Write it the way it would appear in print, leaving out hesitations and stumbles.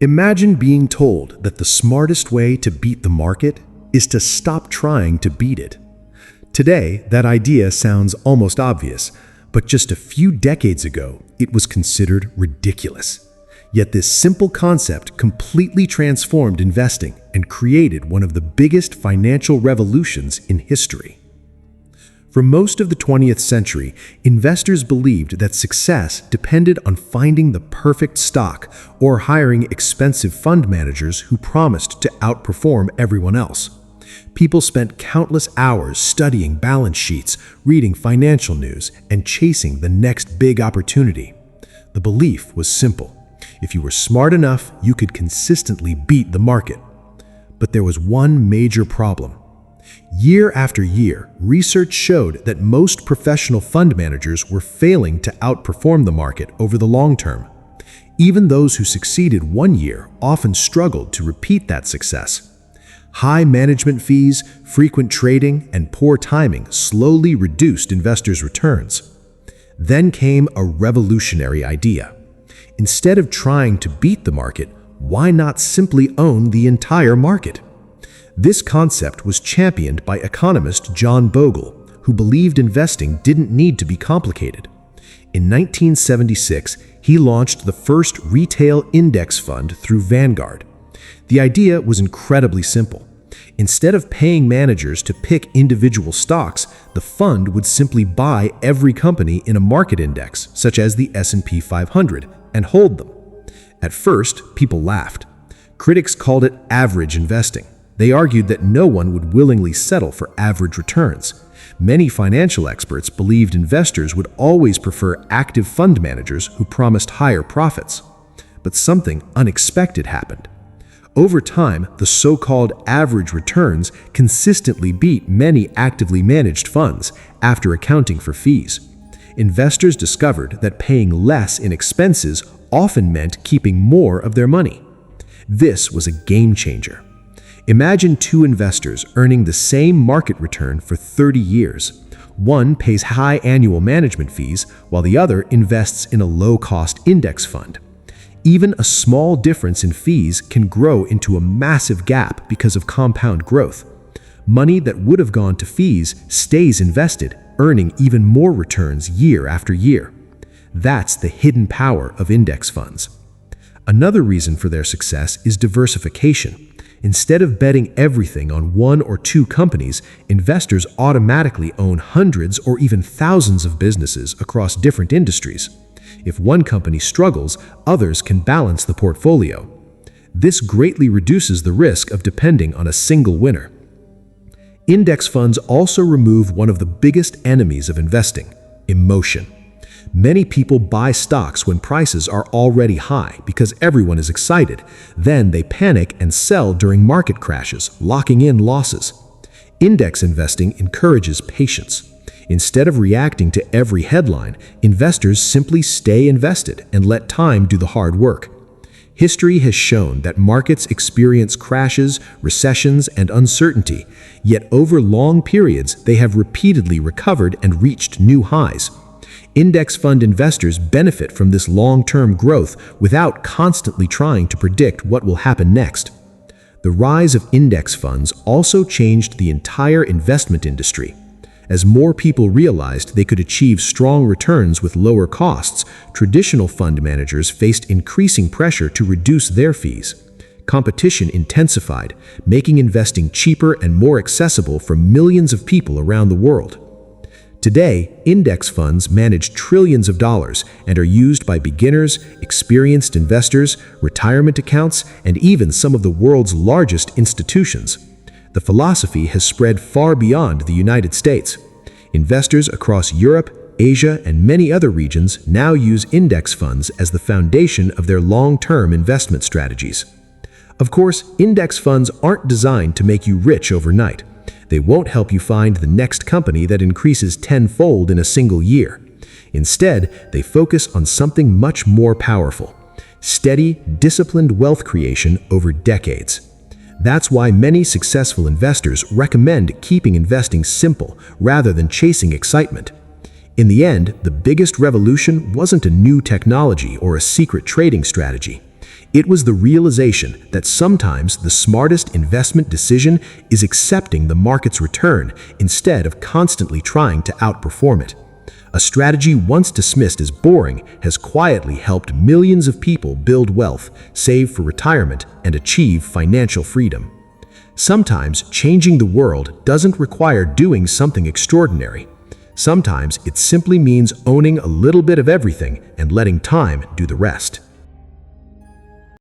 Imagine being told that the smartest way to beat the market is to stop trying to beat it. Today, that idea sounds almost obvious, but just a few decades ago, it was considered ridiculous. Yet this simple concept completely transformed investing and created one of the biggest financial revolutions in history. For most of the 20th century, investors believed that success depended on finding the perfect stock or hiring expensive fund managers who promised to outperform everyone else. People spent countless hours studying balance sheets, reading financial news, and chasing the next big opportunity. The belief was simple. If you were smart enough, you could consistently beat the market. But there was one major problem. Year after year, research showed that most professional fund managers were failing to outperform the market over the long term. Even those who succeeded one year often struggled to repeat that success. High management fees, frequent trading, and poor timing slowly reduced investors' returns. Then came a revolutionary idea. Instead of trying to beat the market, why not simply own the entire market? This concept was championed by economist John Bogle, who believed investing didn't need to be complicated. In 1976, he launched the first retail index fund through Vanguard. The idea was incredibly simple. Instead of paying managers to pick individual stocks, the fund would simply buy every company in a market index, such as the S&P 500, and hold them. At first, people laughed. Critics called it average investing. They argued that no one would willingly settle for average returns. Many financial experts believed investors would always prefer active fund managers who promised higher profits. But something unexpected happened. Over time, the so-called average returns consistently beat many actively managed funds after accounting for fees. Investors discovered that paying less in expenses often meant keeping more of their money. This was a game changer. Imagine two investors earning the same market return for 30 years. One pays high annual management fees, while the other invests in a low-cost index fund. Even a small difference in fees can grow into a massive gap because of compound growth. Money that would have gone to fees stays invested, earning even more returns year after year. That's the hidden power of index funds. Another reason for their success is diversification. Instead of betting everything on one or two companies, investors automatically own hundreds or even thousands of businesses across different industries. If one company struggles, others can balance the portfolio. This greatly reduces the risk of depending on a single winner. Index funds also remove one of the biggest enemies of investing: emotion. Many people buy stocks when prices are already high because everyone is excited. Then they panic and sell during market crashes, locking in losses. Index investing encourages patience. Instead of reacting to every headline, investors simply stay invested and let time do the hard work. History has shown that markets experience crashes, recessions, and uncertainty, yet over long periods they have repeatedly recovered and reached new highs. Index fund investors benefit from this long-term growth without constantly trying to predict what will happen next. The rise of index funds also changed the entire investment industry. As more people realized they could achieve strong returns with lower costs, traditional fund managers faced increasing pressure to reduce their fees. Competition intensified, making investing cheaper and more accessible for millions of people around the world. Today, index funds manage trillions of dollars and are used by beginners, experienced investors, retirement accounts, and even some of the world's largest institutions. The philosophy has spread far beyond the United States. Investors across Europe, Asia, and many other regions now use index funds as the foundation of their long-term investment strategies. Of course, index funds aren't designed to make you rich overnight. They won't help you find the next company that increases tenfold in a single year. Instead, they focus on something much more powerful: steady, disciplined wealth creation over decades. That's why many successful investors recommend keeping investing simple rather than chasing excitement. In the end, the biggest revolution wasn't a new technology or a secret trading strategy. It was the realization that sometimes the smartest investment decision is accepting the market's return instead of constantly trying to outperform it. A strategy once dismissed as boring has quietly helped millions of people build wealth, save for retirement, and achieve financial freedom. Sometimes changing the world doesn't require doing something extraordinary. Sometimes it simply means owning a little bit of everything and letting time do the rest.